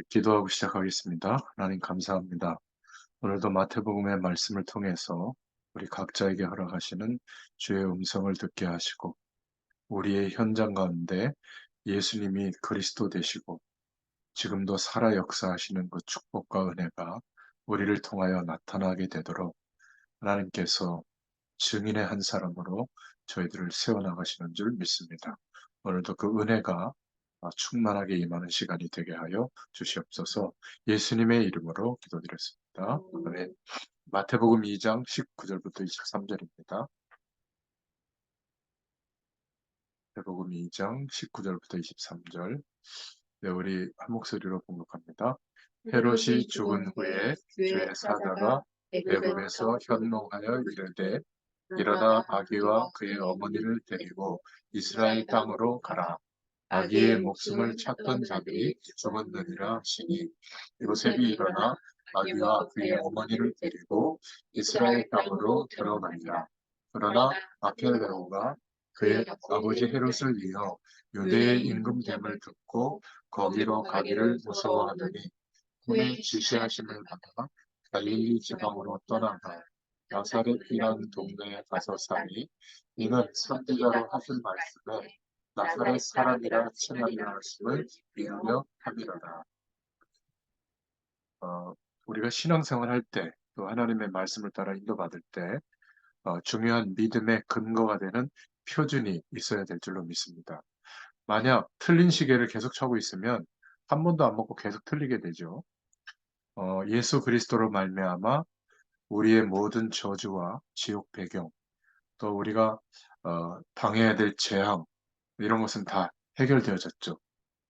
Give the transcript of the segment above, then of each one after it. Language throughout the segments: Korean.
기도하고 시작하겠습니다. 하나님 감사합니다. 오늘도 마태복음의 말씀을 통해서 우리 각자에게 허락하시는 주의 음성을 듣게 하시고 우리의 현장 가운데 예수님이 그리스도 되시고 지금도 살아 역사하시는 그 축복과 은혜가 우리를 통하여 나타나게 되도록 하나님께서 증인의 한 사람으로 저희들을 세워나가시는 줄 믿습니다. 오늘도 그 은혜가 충만하게 임하는 시간이 되게 하여 주시옵소서. 예수님의 이름으로 기도드렸습니다. 아멘. 마태복음 2장 19절부터 23절입니다. 마태복음 2장 19절부터 23절. 네, 우리 한 목소리로 봉독합니다. 헤롯이 죽은 후에 주의 사자가 애굽에서 현몽하여 이르되 일어나 아기와 그의 어머니를 데리고 이스라엘 땅으로 가라. 아기의 목숨을 찾던 자들이 죽었느니라 하시니 요셉이 일어나 아기와 그의 어머니를 데리고 이스라엘 땅으로 들어가니라. 그러나 아켈레오가 그의 아버지 헤롯을 이어 유대의 임금됨을 듣고 거기로 가기를 무서워하더니 그의 지시하심을 받아 갈릴리 지방으로 떠나가 나사렛이라는 동네에 가서 사니 이는 선지자로 하신 말씀에 나사렛 사람이라 칭하리라 하심을 이루려 함이로다. 우리가 신앙생활 할 때, 또 하나님의 말씀을 따라 인도받을 때 중요한 믿음의 근거가 되는 표준이 있어야 될 줄로 믿습니다. 만약 틀린 시계를 계속 차고 있으면 한 번도 안 먹고 계속 틀리게 되죠. 예수 그리스도로 말미암아 우리의 모든 저주와 지옥 배경, 또 우리가 당해야 될 재앙, 이런 것은 다 해결되어졌죠.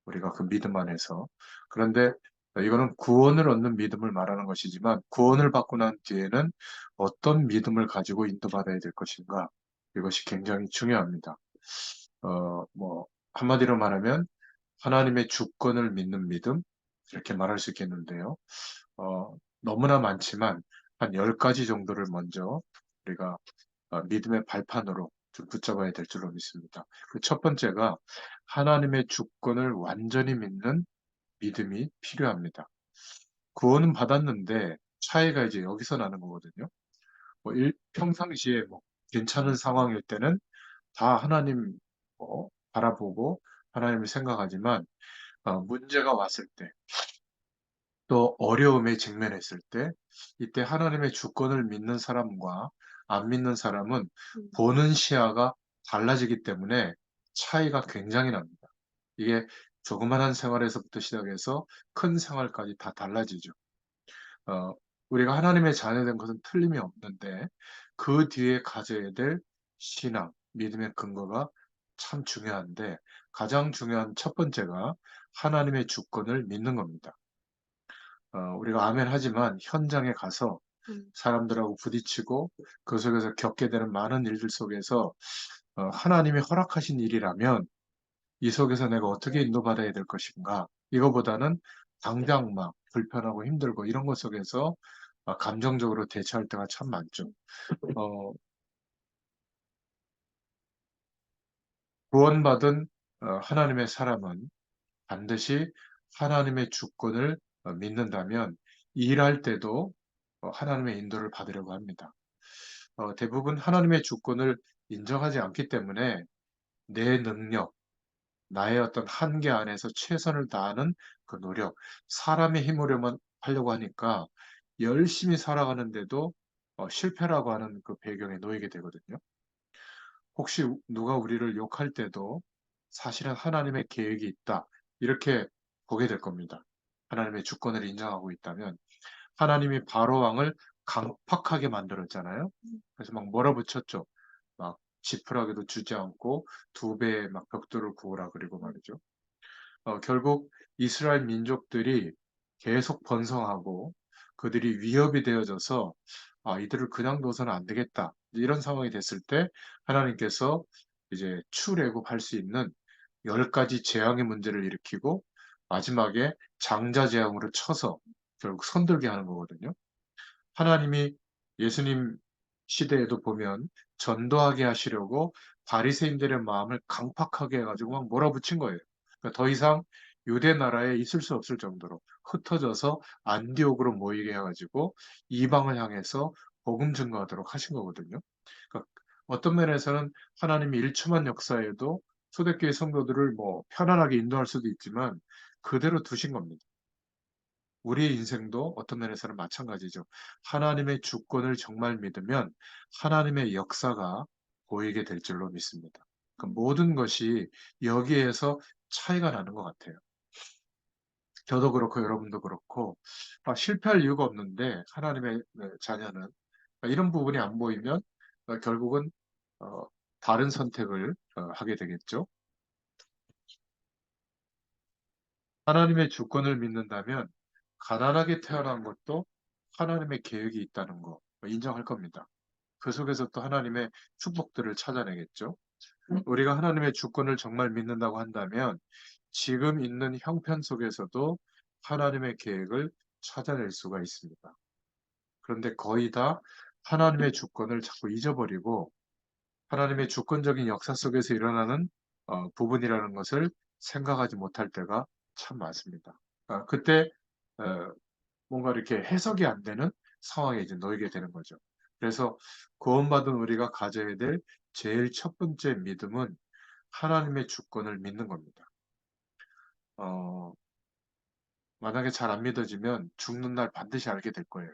우리가 그 믿음 안에서. 그런데 이거는 구원을 얻는 믿음을 말하는 것이지만 구원을 받고 난 뒤에는 어떤 믿음을 가지고 인도받아야 될 것인가? 이것이 굉장히 중요합니다. 한마디로 말하면 하나님의 주권을 믿는 믿음? 이렇게 말할 수 있겠는데요. 너무나 많지만 한 10가지 정도를 먼저 우리가 믿음의 발판으로 좀 붙잡아야 될 줄로 믿습니다. 그 첫 번째가 하나님의 주권을 완전히 믿는 믿음이 필요합니다. 구원은 받았는데 차이가 이제 여기서 나는 거거든요. 평상시에 괜찮은 상황일 때는 다 하나님 바라보고 하나님을 생각하지만 문제가 왔을 때 또 어려움에 직면했을 때 이때 하나님의 주권을 믿는 사람과 안 믿는 사람은 보는 시야가 달라지기 때문에 차이가 굉장히 납니다. 이게 조그만한 생활에서부터 시작해서 큰 생활까지 다 달라지죠. 어, 우리가 하나님의 자녀된 것은 틀림이 없는데 그 뒤에 가져야 될 신앙, 믿음의 근거가 참 중요한데 가장 중요한 첫 번째가 하나님의 주권을 믿는 겁니다. 우리가 아멘 하지만 현장에 가서 사람들하고 부딪히고 그 속에서 겪게 되는 많은 일들 속에서 하나님이 허락하신 일이라면 이 속에서 내가 어떻게 인도받아야 될 것인가 이거보다는 당장 막 불편하고 힘들고 이런 것 속에서 감정적으로 대처할 때가 참 많죠. 어, 구원받은 하나님의 사람은 반드시 하나님의 주권을 믿는다면 일할 때도 하나님의 인도를 받으려고 합니다. 대부분 하나님의 주권을 인정하지 않기 때문에 내 능력, 나의 어떤 한계 안에서 최선을 다하는 그 노력, 사람의 힘으로만 하려고 하니까 열심히 살아가는데도 실패라고 하는 그 배경에 놓이게 되거든요. 혹시 누가 우리를 욕할 때도 사실은 하나님의 계획이 있다. 이렇게 보게 될 겁니다. 하나님의 주권을 인정하고 있다면 하나님이 바로 왕을 강팍하게 만들었잖아요. 그래서 막 몰아붙였죠. 막 지푸라기도 주지 않고 2배의 막 벽돌을 구우라 그리고 말이죠. 결국 이스라엘 민족들이 계속 번성하고 그들이 위협이 되어져서 이들을 그냥 둬서는 안 되겠다. 이런 상황이 됐을 때 하나님께서 이제 출애굽할 수 있는 10가지 재앙의 문제를 일으키고 마지막에 장자 재앙으로 쳐서 결국 선들게 하는 거거든요. 하나님이 예수님 시대에도 보면 전도하게 하시려고 바리새인들의 마음을 강팍하게 해가지고 막 몰아붙인 거예요. 그러니까 더 이상 유대 나라에 있을 수 없을 정도로 흩어져서 안디옥으로 모이게 해가지고 이방을 향해서 복음 증거하도록 하신 거거든요. 그러니까 어떤 면에서는 하나님이 일초만 역사에도 초대교회 성도들을 뭐 편안하게 인도할 수도 있지만 그대로 두신 겁니다. 우리의 인생도 어떤 면에서는 마찬가지죠. 하나님의 주권을 정말 믿으면 하나님의 역사가 보이게 될 줄로 믿습니다. 그 모든 것이 여기에서 차이가 나는 것 같아요. 저도 그렇고 여러분도 그렇고 실패할 이유가 없는데 하나님의 자녀는 이런 부분이 안 보이면 결국은 어, 다른 선택을 하게 되겠죠. 하나님의 주권을 믿는다면 가난하게 태어난 것도 하나님의 계획이 있다는 거 인정할 겁니다. 그 속에서 또 하나님의 축복들을 찾아내겠죠. 우리가 하나님의 주권을 정말 믿는다고 한다면 지금 있는 형편 속에서도 하나님의 계획을 찾아낼 수가 있습니다. 그런데 거의 다 하나님의 주권을 자꾸 잊어버리고 하나님의 주권적인 역사 속에서 일어나는 부분이라는 것을 생각하지 못할 때가 참 많습니다. 그때 어, 뭔가 이렇게 해석이 안 되는 상황에 이제 놓이게 되는 거죠. 그래서 구원받은 우리가 가져야 될 제일 첫 번째 믿음은 하나님의 주권을 믿는 겁니다. 어, 만약에 잘 안 믿어지면 죽는 날 반드시 알게 될 거예요.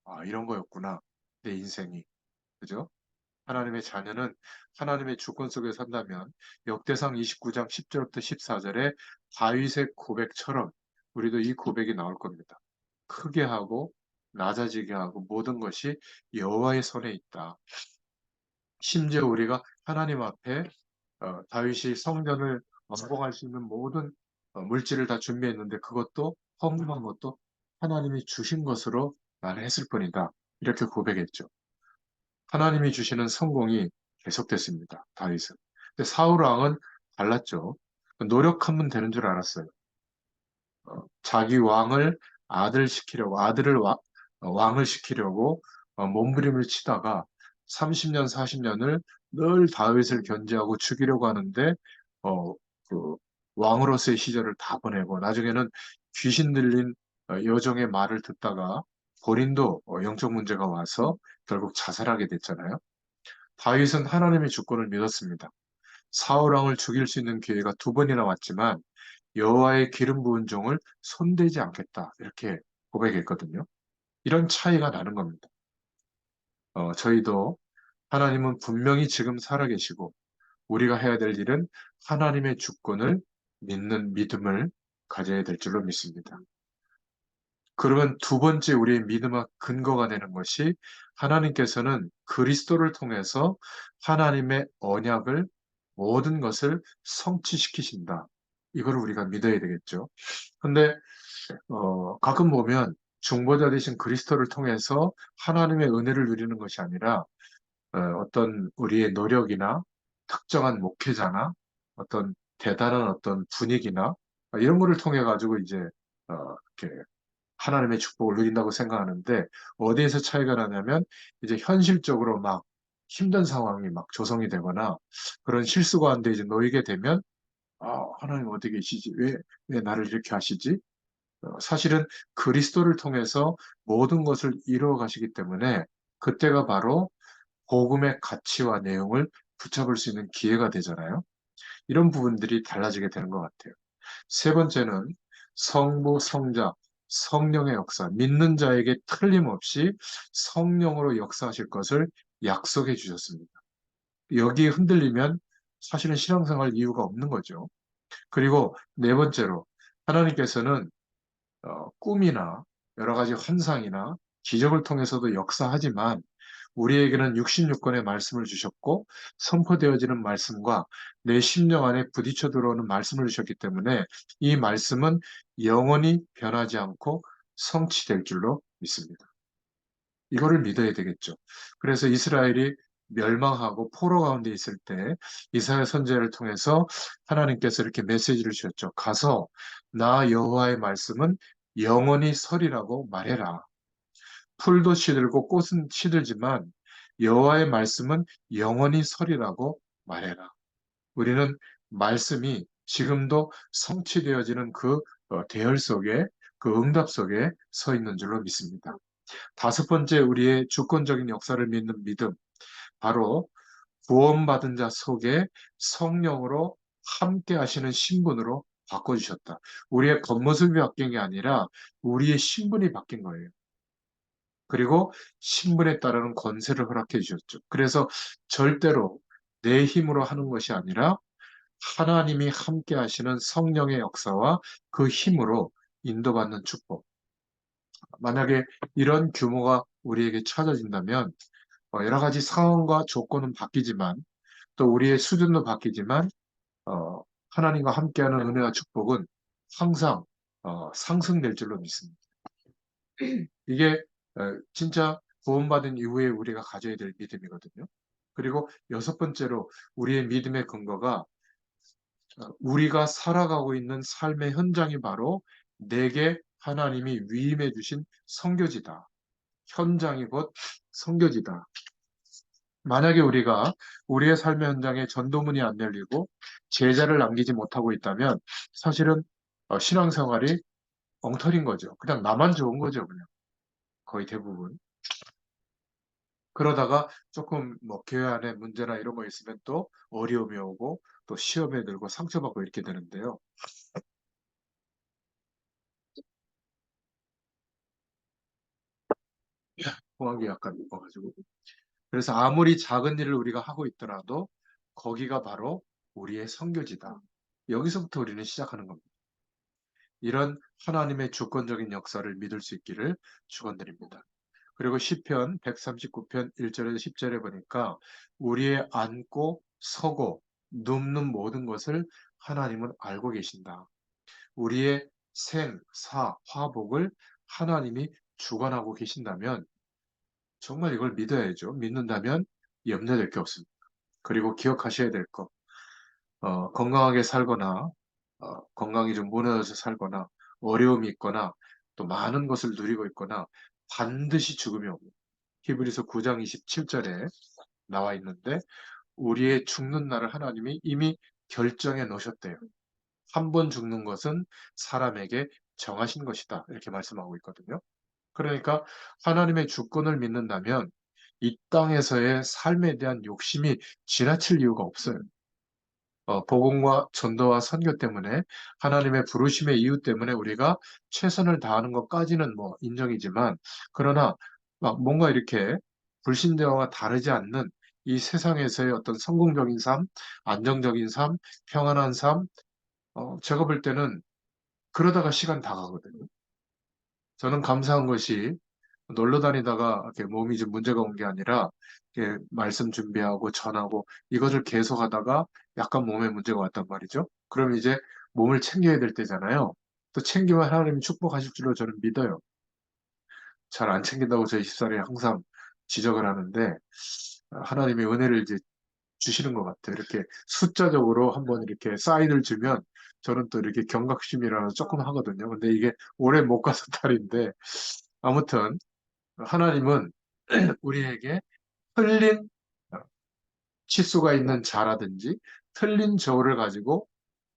아, 이런 거였구나. 내 인생이. 그죠? 하나님의 자녀는 하나님의 주권 속에 산다면 역대상 29장 10절부터 14절에 다윗의 고백처럼 우리도 이 고백이 나올 겁니다. 크게 하고 낮아지게 하고 모든 것이 여호와의 손에 있다. 심지어 우리가 하나님 앞에 다윗이 성전을 완공할 수 있는 모든 물질을 다 준비했는데 그것도 헌금한 것도 하나님이 주신 것으로 나는 했을 뿐이다. 이렇게 고백했죠. 하나님이 주시는 성공이 계속됐습니다. 다윗은. 근데 사울 왕은 달랐죠. 노력하면 되는 줄 알았어요. 자기 왕을 아들 시키려고 아들을 왕을 시키려고 몸부림을 치다가 30년, 40년을 늘 다윗을 견제하고 죽이려고 하는데 어, 그 왕으로서의 시절을 다 보내고 나중에는 귀신 들린 여종의 말을 듣다가 본인도 영적 문제가 와서 결국 자살하게 됐잖아요. 다윗은 하나님의 주권을 믿었습니다. 사울 왕을 죽일 수 있는 기회가 두 번이나 왔지만 여호와의 기름 부은 종을 손대지 않겠다 이렇게 고백했거든요. 이런 차이가 나는 겁니다. 저희도 하나님은 분명히 지금 살아계시고 우리가 해야 될 일은 하나님의 주권을 믿는 믿음을 가져야 될 줄로 믿습니다. 그러면 두 번째 우리의 믿음의 근거가 되는 것이 하나님께서는 그리스도를 통해서 하나님의 언약을 모든 것을 성취시키신다. 이걸 우리가 믿어야 되겠죠. 근데 가끔 보면 중보자 되신 그리스도를 통해서 하나님의 은혜를 누리는 것이 아니라 어떤 우리의 노력이나 특정한 목회자나 어떤 대단한 어떤 분위기나 이런 거를 통해 가지고 이제 이렇게 하나님의 축복을 누린다고 생각하는데 어디에서 차이가 나냐면 이제 현실적으로 막 힘든 상황이 막 조성이 되거나 그런 실수 가운데 이제 놓이게 되면 하나님 어디 계시지? 왜 나를 이렇게 하시지? 사실은 그리스도를 통해서 모든 것을 이루어 가시기 때문에 그때가 바로 복음의 가치와 내용을 붙잡을 수 있는 기회가 되잖아요. 이런 부분들이 달라지게 되는 것 같아요. 세 번째는 성부, 성자, 성령의 역사, 믿는 자에게 틀림없이 성령으로 역사하실 것을 약속해 주셨습니다. 여기에 흔들리면 사실은 신앙생활 이유가 없는 거죠. 그리고 네 번째로 하나님께서는 꿈이나 여러 가지 환상이나 기적을 통해서도 역사하지만 우리에게는 66권의 말씀을 주셨고 선포되어지는 말씀과 내 심령 안에 부딪혀 들어오는 말씀을 주셨기 때문에 이 말씀은 영원히 변하지 않고 성취될 줄로 믿습니다. 이거를 믿어야 되겠죠. 그래서 이스라엘이 멸망하고 포로 가운데 있을 때 이사야 선지자를 통해서 하나님께서 이렇게 메시지를 주셨죠. 가서 나 여호와의 말씀은 영원히 설이라고 말해라. 풀도 시들고 꽃은 시들지만 여호와의 말씀은 영원히 설이라고 말해라. 우리는 말씀이 지금도 성취되어지는 그 대열 속에, 그 응답 속에 서 있는 줄로 믿습니다. 다섯 번째, 우리의 주권적인 역사를 믿는 믿음. 바로 구원받은 자 속에 성령으로 함께 하시는 신분으로 바꿔주셨다. 우리의 겉모습이 바뀐 게 아니라 우리의 신분이 바뀐 거예요. 그리고 신분에 따르는 권세를 허락해 주셨죠. 그래서 절대로 내 힘으로 하는 것이 아니라 하나님이 함께 하시는 성령의 역사와 그 힘으로 인도받는 축복. 만약에 이런 규모가 우리에게 찾아진다면 여러 가지 상황과 조건은 바뀌지만 또 우리의 수준도 바뀌지만 어, 하나님과 함께하는 은혜와 축복은 항상 상승될 줄로 믿습니다. 이게 진짜 구원받은 이후에 우리가 가져야 될 믿음이거든요. 그리고 여섯 번째로 우리의 믿음의 근거가 우리가 살아가고 있는 삶의 현장이 바로 내게 하나님이 위임해 주신 선교지다. 현장이 곧 선교지다. 만약에 우리가 우리의 삶의 현장에 전도문이 안 열리고 제자를 남기지 못하고 있다면 사실은 신앙생활이 엉터리인 거죠. 그냥 나만 좋은 거죠, 그냥. 거의 대부분. 그러다가 조금 뭐 교회 안에 문제나 이런 거 있으면 또 어려움이 오고 또 시험에 들고 상처받고 이렇게 되는데요. 공학이 약간 있어가지고. 그래서 아무리 작은 일을 우리가 하고 있더라도 거기가 바로 우리의 선교지다. 여기서부터 우리는 시작하는 겁니다. 이런 하나님의 주권적인 역사를 믿을 수 있기를 축원드립니다. 그리고 시편 139편 1절에서 10절에 보니까 우리의 앉고 서고 눕는 모든 것을 하나님은 알고 계신다. 우리의 생, 사, 화복을 하나님이 주관하고 계신다면 정말 이걸 믿어야죠. 믿는다면 염려될 게 없습니다. 그리고 기억하셔야 될 것, 건강하게 살거나 건강이 좀 무너져서 살거나 어려움이 있거나 또 많은 것을 누리고 있거나 반드시 죽음이 옵니다. 히브리서 9장 27절에 나와 있는데 우리의 죽는 날을 하나님이 이미 결정해 놓으셨대요. 한 번 죽는 것은 사람에게 정하신 것이다. 이렇게 말씀하고 있거든요. 그러니까 하나님의 주권을 믿는다면 이 땅에서의 삶에 대한 욕심이 지나칠 이유가 없어요. 복음과 전도와 선교 때문에 하나님의 부르심의 이유 때문에 우리가 최선을 다하는 것까지는 뭐 인정이지만 그러나 막 뭔가 이렇게 불신자와 다르지 않는 이 세상에서의 어떤 성공적인 삶, 안정적인 삶, 평안한 삶, 제가 볼 때는 그러다가 시간 다 가거든요. 저는 감사한 것이 놀러 다니다가 이렇게 몸이 좀 문제가 온 게 아니라 이렇게 말씀 준비하고 전하고 이것을 계속 하다가 약간 몸에 문제가 왔단 말이죠. 그럼 이제 몸을 챙겨야 될 때잖아요. 또 챙기면 하나님이 축복하실 줄로 저는 믿어요. 잘 안 챙긴다고 저희 집사람이 항상 지적을 하는데 하나님이 은혜를 이제 주시는 것 같아요. 이렇게 숫자적으로 한번 이렇게 사인을 주면 저는 또 이렇게 경각심이라서 조금 하거든요. 근데 이게 오래 못 가서 탈인데 아무튼 하나님은 우리에게 틀린 치수가 있는 자라든지 틀린 저울을 가지고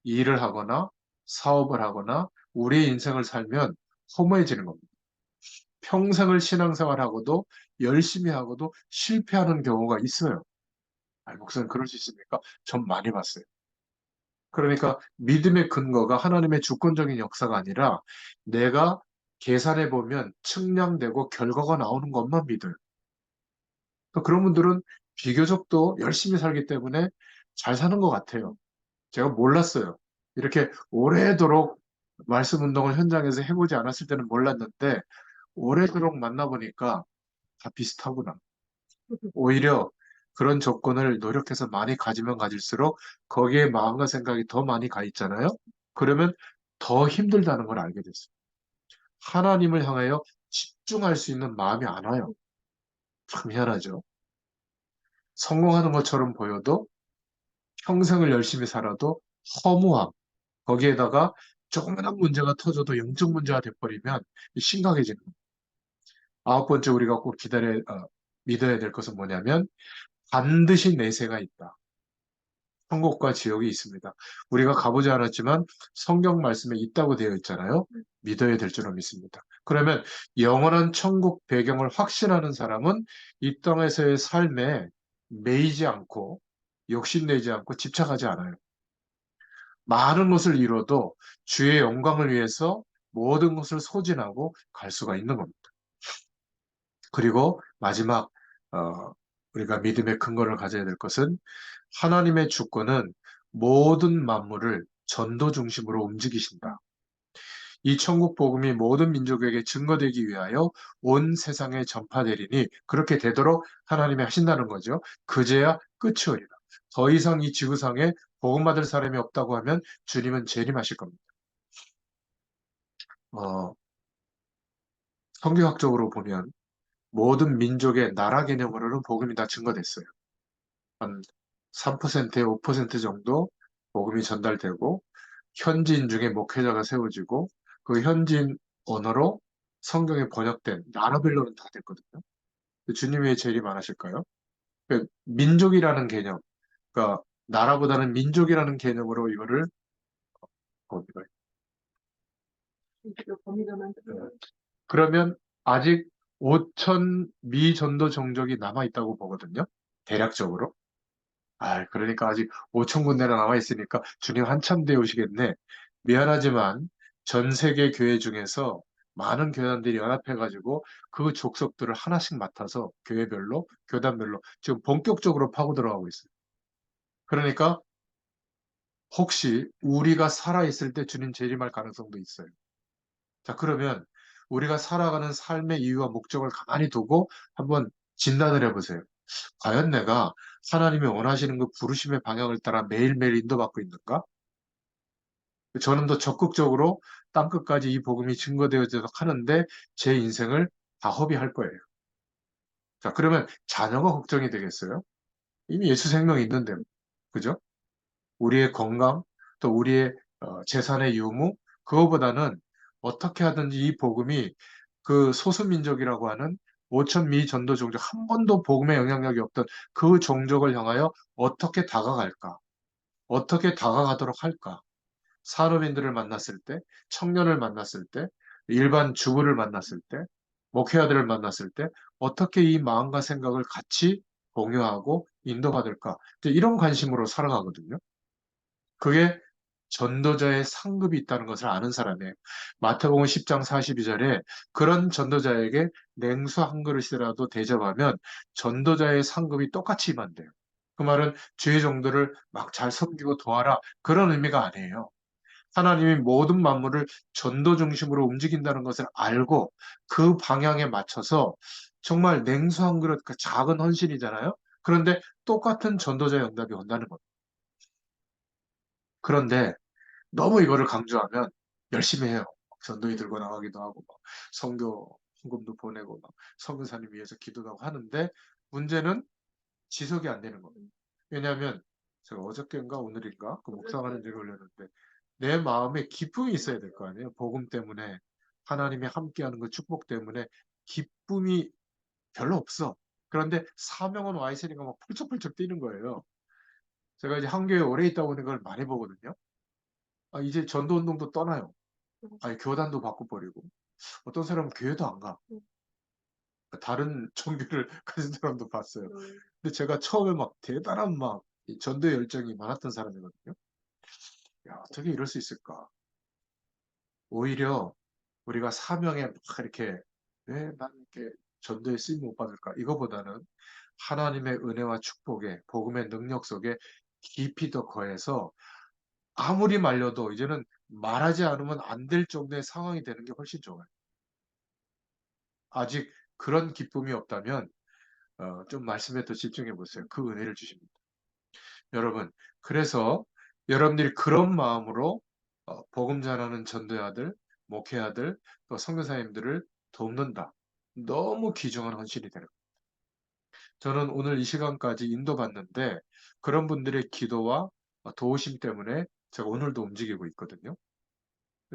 일을 하거나 사업을 하거나 우리의 인생을 살면 허무해지는 겁니다. 평생을 신앙생활하고도 열심히 하고도 실패하는 경우가 있어요. 목사님 그럴 수 있습니까? 전 많이 봤어요. 그러니까 믿음의 근거가 하나님의 주권적인 역사가 아니라 내가 계산해 보면 측량되고 결과가 나오는 것만 믿어요. 또 그런 분들은 비교적 또 열심히 살기 때문에 잘 사는 것 같아요. 제가 몰랐어요. 이렇게 오래도록 말씀 운동을 현장에서 해보지 않았을 때는 몰랐는데 오래도록 만나보니까 다 비슷하구나. 오히려 그런 조건을 노력해서 많이 가지면 가질수록 거기에 마음과 생각이 더 많이 가 있잖아요. 그러면 더 힘들다는 걸 알게 됐어요. 하나님을 향하여 집중할 수 있는 마음이 안 와요. 참 희한하죠. 성공하는 것처럼 보여도 평생을 열심히 살아도 허무함, 거기에다가 조그만한 문제가 터져도 영적 문제가 돼버리면 심각해지는 거예요. 아홉 번째 우리가 꼭 믿어야 될 것은 뭐냐면 반드시 내세가 있다. 천국과 지옥이 있습니다. 우리가 가보지 않았지만 성경 말씀에 있다고 되어 있잖아요. 믿어야 될 줄로 믿습니다. 그러면 영원한 천국 배경을 확신하는 사람은 이 땅에서의 삶에 매이지 않고 욕심내지 않고 집착하지 않아요. 많은 것을 이뤄도 주의 영광을 위해서 모든 것을 소진하고 갈 수가 있는 겁니다. 그리고 마지막 우리가 믿음의 근거를 가져야 될 것은 하나님의 주권은 모든 만물을 전도 중심으로 움직이신다. 이 천국 복음이 모든 민족에게 증거되기 위하여 온 세상에 전파되리니 그렇게 되도록 하나님이 하신다는 거죠. 그제야 끝이 오리라. 더 이상 이 지구상에 복음 받을 사람이 없다고 하면 주님은 재림하실 겁니다. 어, 성경학적으로 보면 모든 민족의 나라 개념으로는 복음이 다 증거됐어요. 한 3%에 5% 정도 복음이 전달되고 현지인 중에 목회자가 세워지고 그 현지인 언어로 성경에 번역된 나라별로는 다 됐거든요. 주님이 왜 제일 많으실까요? 민족이라는 개념, 그러니까 나라보다는 민족이라는 개념으로 이거를 봅니다. 그러면 아직 5천 미전도 종족이 남아 있다고 보거든요. 대략적으로. 그러니까 아직 5천 군데나 남아 있으니까 주님 한참 되오시겠네. 미안하지만 전 세계 교회 중에서 많은 교단들이 연합해가지고 그 족속들을 하나씩 맡아서 교회별로, 교단별로 지금 본격적으로 파고 들어가고 있어요. 그러니까 혹시 우리가 살아있을 때 주님 재림할 가능성도 있어요. 자, 그러면 우리가 살아가는 삶의 이유와 목적을 가만히 두고 한번 진단을 해보세요. 과연 내가 하나님이 원하시는 그 부르심의 방향을 따라 매일매일 인도받고 있는가? 저는 더 적극적으로 땅끝까지 이 복음이 증거되어지도록 하는데 제 인생을 다 허비할 거예요. 자, 그러면 자녀가 걱정이 되겠어요? 이미 예수 생명이 있는데, 그죠? 우리의 건강, 또 우리의 재산의 유무, 그거보다는 어떻게 하든지 이 복음이 그 소수민족이라고 하는 5천 미 전도 종족 한 번도 복음의 영향력이 없던 그 종족을 향하여 어떻게 다가갈까? 어떻게 다가가도록 할까? 산업인들을 만났을 때, 청년을 만났을 때, 일반 주부를 만났을 때, 목회자들을 만났을 때, 어떻게 이 마음과 생각을 같이 공유하고 인도받을까? 이제 이런 관심으로 살아가거든요. 그게 전도자의 상급이 있다는 것을 아는 사람이에요. 마태복음 10장 42절에 그런 전도자에게 냉수 한 그릇이라도 대접하면 전도자의 상급이 똑같이 임한대요. 그 말은 주의 종들을 막 잘 섬기고 도와라 그런 의미가 아니에요. 하나님이 모든 만물을 전도 중심으로 움직인다는 것을 알고 그 방향에 맞춰서 정말 냉수 한 그릇 그 작은 헌신이잖아요. 그런데 똑같은 전도자의 응답이 온다는 겁니다. 그런데 너무 이거를 강조하면 열심히 해요. 전도에 들고 나가기도 하고, 막 선교 헌금도 보내고, 막 선교사님 위해서 기도도 하고 하는데 문제는 지속이 안 되는 겁니다. 왜냐하면 제가 어저께인가 오늘인가 그 묵상하는 일을 올렸는데 내 마음에 기쁨이 있어야 될 거 아니에요. 복음 때문에 하나님이 함께하는 그 축복 때문에 기쁨이 별로 없어. 그런데 사명은 와 있으니까 막 펄쩍펄쩍 뛰는 거예요. 제가 이제 한교에 오래 있다 보니 그걸 많이 보거든요. 이제 전도 운동도 떠나요. 교단도 바꿔버리고 어떤 사람은 교회도 안 가. 다른 종교를 가진 사람도 봤어요. 근데 제가 처음에 막 대단한 이 전도 열정이 많았던 사람이거든요. 야, 어떻게 이럴 수 있을까? 오히려 우리가 사명에 막 이렇게 왜 난 이렇게 전도에 쓰임 못 받을까? 이거보다는 하나님의 은혜와 축복에 복음의 능력 속에 깊이 더 거해서 아무리 말려도 이제는 말하지 않으면 안 될 정도의 상황이 되는 게 훨씬 좋아요. 아직 그런 기쁨이 없다면 좀 말씀에 더 집중해 보세요. 그 은혜를 주십니다. 여러분, 그래서 여러분들이 그런 마음으로 복음 전하는 전도자들, 목회자들, 또 선교사님들을 돕는다. 너무 귀중한 헌신이 되는 거예요. 저는 오늘 이 시간까지 인도받는데 그런 분들의 기도와 도우심 때문에 제가 오늘도 움직이고 있거든요.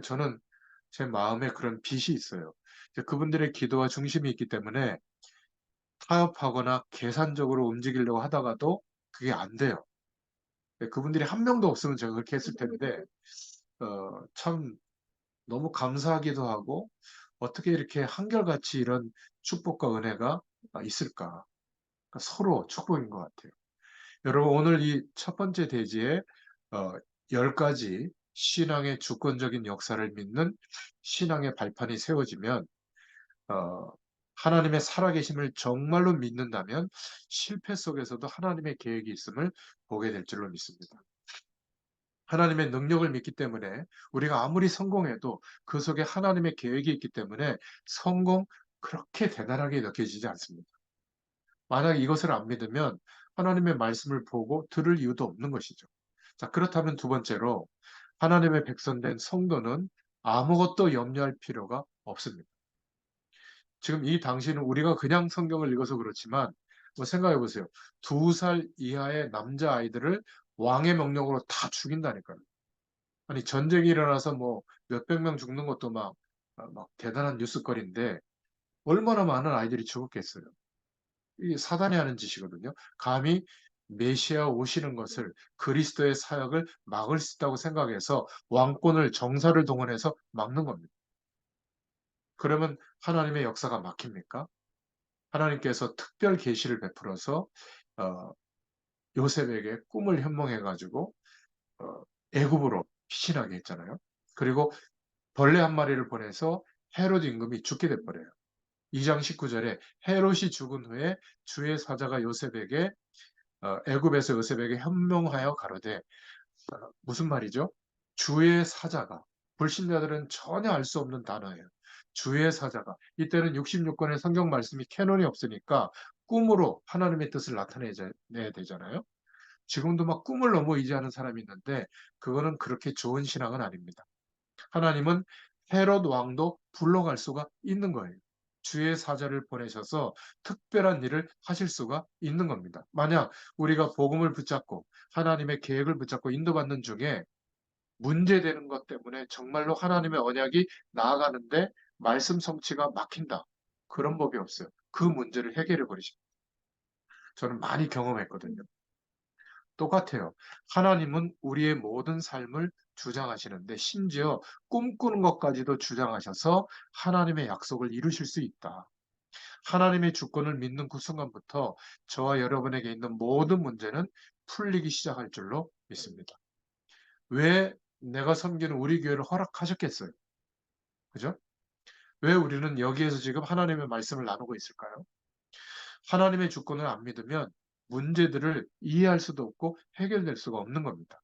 저는 제 마음에 그런 빚이 있어요. 그분들의 기도와 중심이 있기 때문에 타협하거나 계산적으로 움직이려고 하다가도 그게 안 돼요. 그분들이 한 명도 없으면 제가 그렇게 했을 텐데, 참 너무 감사하기도 하고, 어떻게 이렇게 한결같이 이런 축복과 은혜가 있을까? 그러니까 서로 축복인 것 같아요. 여러분, 오늘 이 첫 번째 대지에 어, 10가지 신앙의 주권적인 역사를 믿는 신앙의 발판이 세워지면, 어, 하나님의 살아계심을 정말로 믿는다면 실패 속에서도 하나님의 계획이 있음을 보게 될 줄로 믿습니다. 하나님의 능력을 믿기 때문에 우리가 아무리 성공해도 그 속에 하나님의 계획이 있기 때문에 성공 그렇게 대단하게 느껴지지 않습니다. 만약 이것을 안 믿으면 하나님의 말씀을 보고 들을 이유도 없는 것이죠. 자, 그렇다면 두 번째로 하나님의 백성된 성도는 아무것도 염려할 필요가 없습니다. 지금 이 당시는 우리가 그냥 성경을 읽어서 그렇지만 뭐 생각해 보세요. 2살 이하의 남자 아이들을 왕의 명령으로 다 죽인다니까요. 아니 전쟁이 일어나서 뭐 몇백 명 죽는 것도 막 대단한 뉴스거리인데 얼마나 많은 아이들이 죽었겠어요. 이게 사단이 하는 짓이거든요. 감히 메시아 오시는 것을 그리스도의 사역을 막을 수 있다고 생각해서 왕권을 정사를 동원해서 막는 겁니다. 그러면 하나님의 역사가 막힙니까? 하나님께서 특별 계시를 베풀어서 어, 요셉에게 꿈을 현몽해 가지고 어, 애굽으로 피신하게 했잖아요. 그리고 벌레 한 마리를 보내서 헤롯 임금이 죽게 돼버려요. 2장 19절에 헤롯이 죽은 후에 주의 사자가 요셉에게 애굽에서 요셉에게 현명하여 가로되 무슨 말이죠? 주의 사자가 불신자들은 전혀 알 수 없는 단어예요. 주의 사자가 이때는 66권의 성경 말씀이 캐논이 없으니까 꿈으로 하나님의 뜻을 나타내야 되잖아요. 지금도 막 꿈을 너무 의지하는 사람이 있는데 그거는 그렇게 좋은 신앙은 아닙니다. 하나님은 헤롯 왕도 불러갈 수가 있는 거예요. 주의 사자를 보내셔서 특별한 일을 하실 수가 있는 겁니다. 만약 우리가 복음을 붙잡고 하나님의 계획을 붙잡고 인도받는 중에 문제되는 것 때문에 정말로 하나님의 언약이 나아가는데 말씀 성취가 막힌다. 그런 법이 없어요. 그 문제를 해결해 버리십니다. 저는 많이 경험했거든요. 똑같아요. 하나님은 우리의 모든 삶을 주장하시는데 심지어 꿈꾸는 것까지도 주장하셔서 하나님의 약속을 이루실 수 있다. 하나님의 주권을 믿는 그 순간부터 저와 여러분에게 있는 모든 문제는 풀리기 시작할 줄로 믿습니다. 왜 내가 섬기는 우리 교회를 허락하셨겠어요? 그죠? 왜 우리는 여기에서 지금 하나님의 말씀을 나누고 있을까요? 하나님의 주권을 안 믿으면 문제들을 이해할 수도 없고 해결될 수가 없는 겁니다.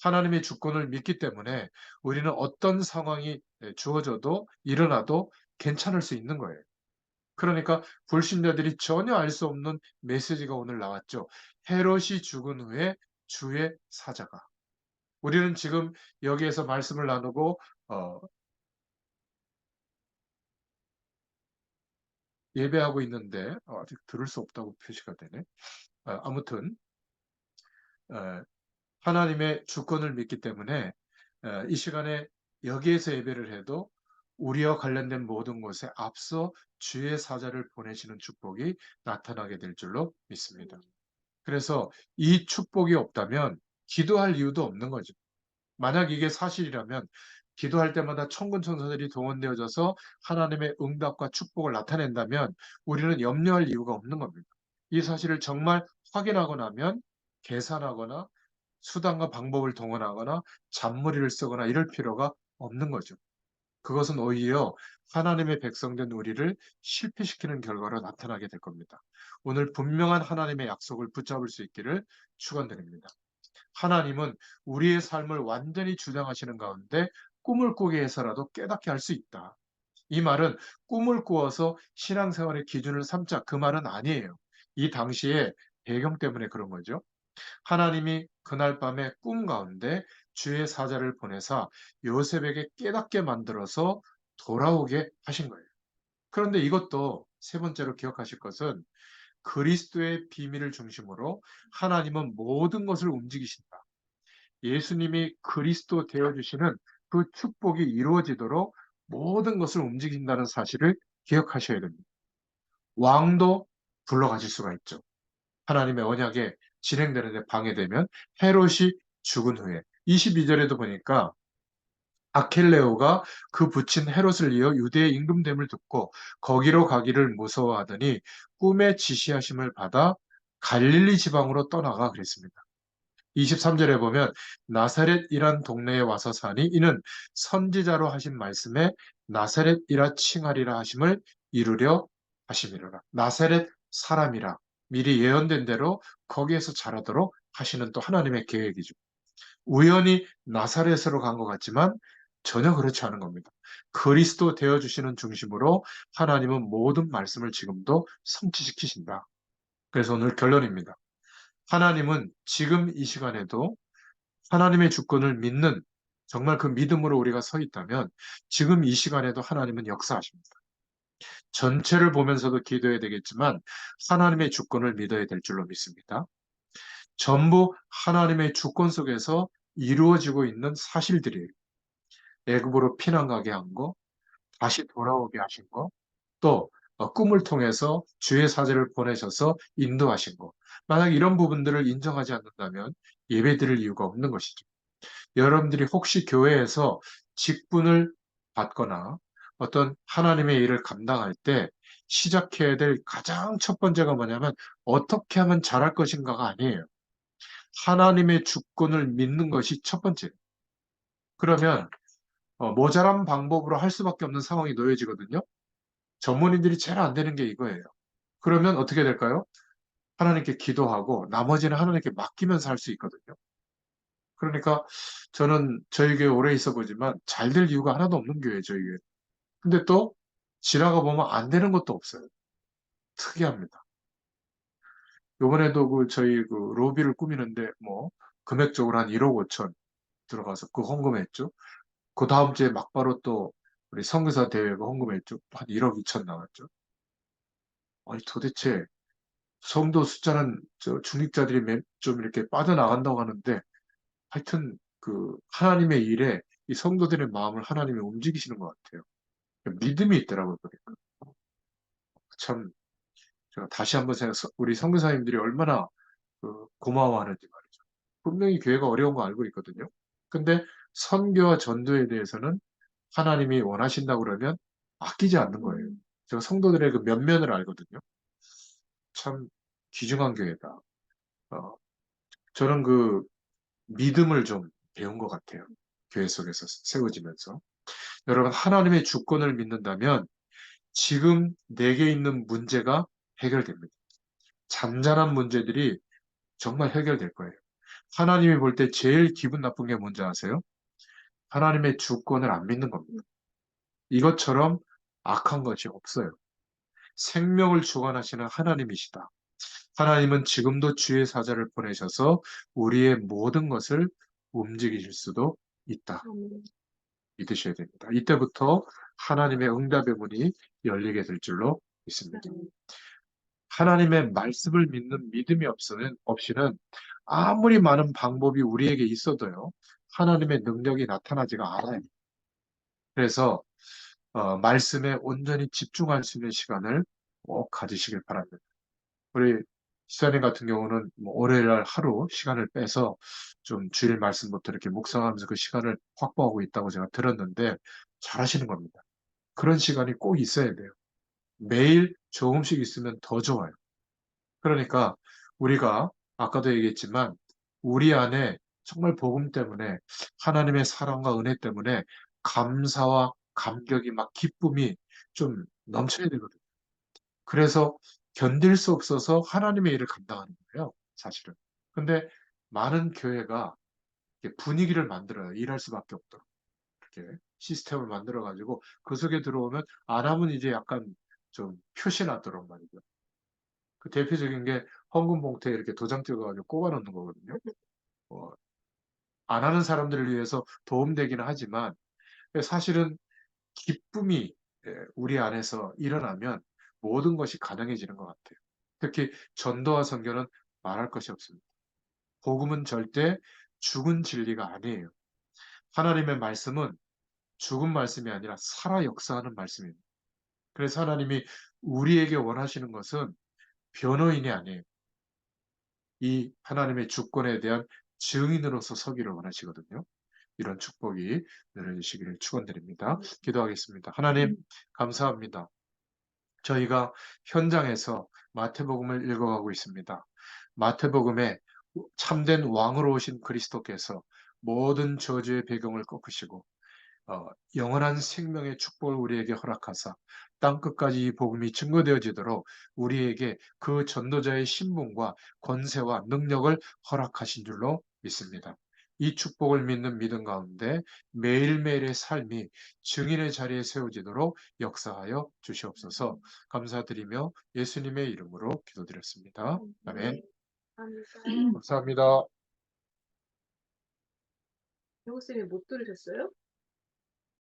하나님의 주권을 믿기 때문에 우리는 어떤 상황이 주어져도 일어나도 괜찮을 수 있는 거예요. 그러니까 불신자들이 전혀 알 수 없는 메시지가 오늘 나왔죠. 헤롯이 죽은 후에 주의 사자가. 우리는 지금 여기에서 말씀을 나누고 예배하고 있는데 아직 들을 수 없다고 표시가 되네. 아무튼 어, 하나님의 주권을 믿기 때문에 이 시간에 여기에서 예배를 해도 우리와 관련된 모든 것에 앞서 주의 사자를 보내시는 축복이 나타나게 될 줄로 믿습니다. 그래서 이 축복이 없다면 기도할 이유도 없는 거죠. 만약 이게 사실이라면 기도할 때마다 천군 천사들이 동원되어져서 하나님의 응답과 축복을 나타낸다면 우리는 염려할 이유가 없는 겁니다. 이 사실을 정말 확인하고 나면 계산하거나 수단과 방법을 동원하거나 잔머리를 쓰거나 이럴 필요가 없는 거죠. 그것은 오히려 하나님의 백성된 우리를 실패시키는 결과로 나타나게 될 겁니다. 오늘 분명한 하나님의 약속을 붙잡을 수 있기를 축원드립니다. 하나님은 우리의 삶을 완전히 주장하시는 가운데 꿈을 꾸게 해서라도 깨닫게 할 수 있다. 이 말은 꿈을 꾸어서 신앙생활의 기준을 삼자 그 말은 아니에요. 이 당시에 배경 때문에 그런 거죠. 하나님이 그날 밤에 꿈 가운데 주의 사자를 보내사 요셉에게 깨닫게 만들어서 돌아오게 하신 거예요. 그런데 이것도 세 번째로 기억하실 것은 그리스도의 비밀을 중심으로 하나님은 모든 것을 움직이신다. 예수님이 그리스도 되어주시는 그 축복이 이루어지도록 모든 것을 움직인다는 사실을 기억하셔야 됩니다. 왕도 불러가실 수가 있죠. 하나님의 언약에 진행되는데 방해되면 헤롯이 죽은 후에 22절에도 보니까 아켈레오가 그 붙인 헤롯을 이어 유대의 임금됨을 듣고 거기로 가기를 무서워하더니 꿈에 지시하심을 받아 갈릴리 지방으로 떠나가 그랬습니다. 23절에 보면 나사렛이란 동네에 와서 사니 이는 선지자로 하신 말씀에 나사렛이라 칭하리라 하심을 이루려 하심이로라. 나사렛 사람이라 미리 예언된 대로 거기에서 자라도록 하시는 또 하나님의 계획이죠. 우연히 나사렛으로 간 것 같지만 전혀 그렇지 않은 겁니다. 그리스도 되어주시는 중심으로 하나님은 모든 말씀을 지금도 성취시키신다. 그래서 오늘 결론입니다. 하나님은 지금 이 시간에도 하나님의 주권을 믿는 정말 그 믿음으로 우리가 서 있다면 지금 이 시간에도 하나님은 역사하십니다. 전체를 보면서도 기도해야 되겠지만 하나님의 주권을 믿어야 될 줄로 믿습니다. 전부 하나님의 주권 속에서 이루어지고 있는 사실들이에요. 애굽으로 피난 가게 한 거, 다시 돌아오게 하신 거, 또 꿈을 통해서 주의 사제를 보내셔서 인도하신 거. 만약 이런 부분들을 인정하지 않는다면 예배드릴 이유가 없는 것이죠. 여러분들이 혹시 교회에서 직분을 받거나 어떤 하나님의 일을 감당할 때 시작해야 될 가장 첫 번째가 뭐냐면 어떻게 하면 잘할 것인가가 아니에요. 하나님의 주권을 믿는 것이 첫 번째예요. 그러면 모자란 방법으로 할 수밖에 없는 상황이 놓여지거든요. 전문인들이 제일 안 되는 게 이거예요. 그러면 어떻게 될까요? 하나님께 기도하고 나머지는 하나님께 맡기면서 할 수 있거든요. 그러니까 저는 저희 교회 오래 있어 보지만 잘 될 이유가 하나도 없는 교회예요, 저희 교회. 근데 또 지나가 보면 안 되는 것도 없어요. 특이합니다. 요번에도 그 저희 그 로비를 꾸미는데 뭐 금액적으로 한 1억 5천 들어가서 그 헌금했죠. 그 다음 주에 막바로 또 우리 선교사 대회가 헌금했죠. 한 1억 2천 나왔죠. 아니 도대체 성도 숫자는 저 중직자들이 좀 이렇게 빠져나간다고 하는데 하여튼 그 하나님의 일에 이 성도들의 마음을 하나님이 움직이시는 것 같아요. 믿음이 있더라고요. 보니까. 참 제가 다시 한번 생각, 우리 선교사님들이 얼마나 그 고마워하는지 말이죠. 분명히 교회가 어려운 거 알고 있거든요. 근데 선교와 전도에 대해서는 하나님이 원하신다고 그러면 아끼지 않는 거예요. 제가 성도들의 그 면면을 알거든요. 참 귀중한 교회다. 어, 저는 그 믿음을 좀 배운 것 같아요. 교회 속에서 세워지면서. 여러분, 하나님의 주권을 믿는다면 지금 내게 있는 문제가 해결됩니다. 잔잔한 문제들이 정말 해결될 거예요. 하나님이 볼 때 제일 기분 나쁜 게 뭔지 아세요? 하나님의 주권을 안 믿는 겁니다. 이것처럼 악한 것이 없어요. 생명을 주관하시는 하나님이시다. 하나님은 지금도 주의 사자를 보내셔서 우리의 모든 것을 움직이실 수도 있다. 믿으셔야 됩니다. 이때부터 하나님의 응답의 문이 열리게 될 줄로 믿습니다. 하나님의 말씀을 믿는 믿음이 없이는 아무리 많은 방법이 우리에게 있어도요, 하나님의 능력이 나타나지가 않아요. 그래서 말씀에 온전히 집중할 수 있는 시간을 꼭 가지시길 바랍니다. 우리 시사님 같은 경우는 뭐 월요일 날 하루 시간을 빼서 좀 주일 말씀부터 이렇게 묵상하면서 그 시간을 확보하고 있다고 제가 들었는데 잘하시는 겁니다. 그런 시간이 꼭 있어야 돼요. 매일 조금씩 있으면 더 좋아요. 그러니까 우리가 아까도 얘기했지만 우리 안에 정말 복음 때문에 하나님의 사랑과 은혜 때문에 감사와 감격이 막 기쁨이 좀 넘쳐야 되거든요. 그래서 견딜 수 없어서 하나님의 일을 감당하는 거예요, 사실은. 근데 많은 교회가 이렇게 분위기를 만들어요. 일할 수밖에 없도록. 이렇게 시스템을 만들어가지고 그 속에 들어오면 안 하면 이제 약간 좀 표시나도록 말이죠. 그 대표적인 게 헌금 봉투에 이렇게 도장 찍어가지고 꼽아 놓는 거거든요. 어, 안 하는 사람들을 위해서 도움되기는 하지만 사실은 기쁨이 우리 안에서 일어나면 모든 것이 가능해지는 것 같아요. 특히 전도와 선교는 말할 것이 없습니다. 복음은 절대 죽은 진리가 아니에요. 하나님의 말씀은 죽은 말씀이 아니라 살아 역사하는 말씀입니다. 그래서 하나님이 우리에게 원하시는 것은 변호인이 아니에요. 이 하나님의 주권에 대한 증인으로서 서기를 원하시거든요. 이런 축복이 내려주시기를 축원드립니다. 기도하겠습니다. 하나님 감사합니다. 저희가 현장에서 마태복음을 읽어가고 있습니다. 마태복음에 참된 왕으로 오신 그리스도께서 모든 저주의 배경을 꺾으시고 영원한 생명의 축복을 우리에게 허락하사 땅 끝까지 이 복음이 증거되어지도록 우리에게 그 전도자의 신분과 권세와 능력을 허락하신 줄로 믿습니다. 이 축복을 믿는 믿음 가운데 매일매일의 삶이 증인의 자리에 세워지도록 역사하여 주시옵소서. 감사드리며 예수님의 이름으로 기도드렸습니다. 아멘. 감사합니다. 영호 쌤이 못 들으셨어요?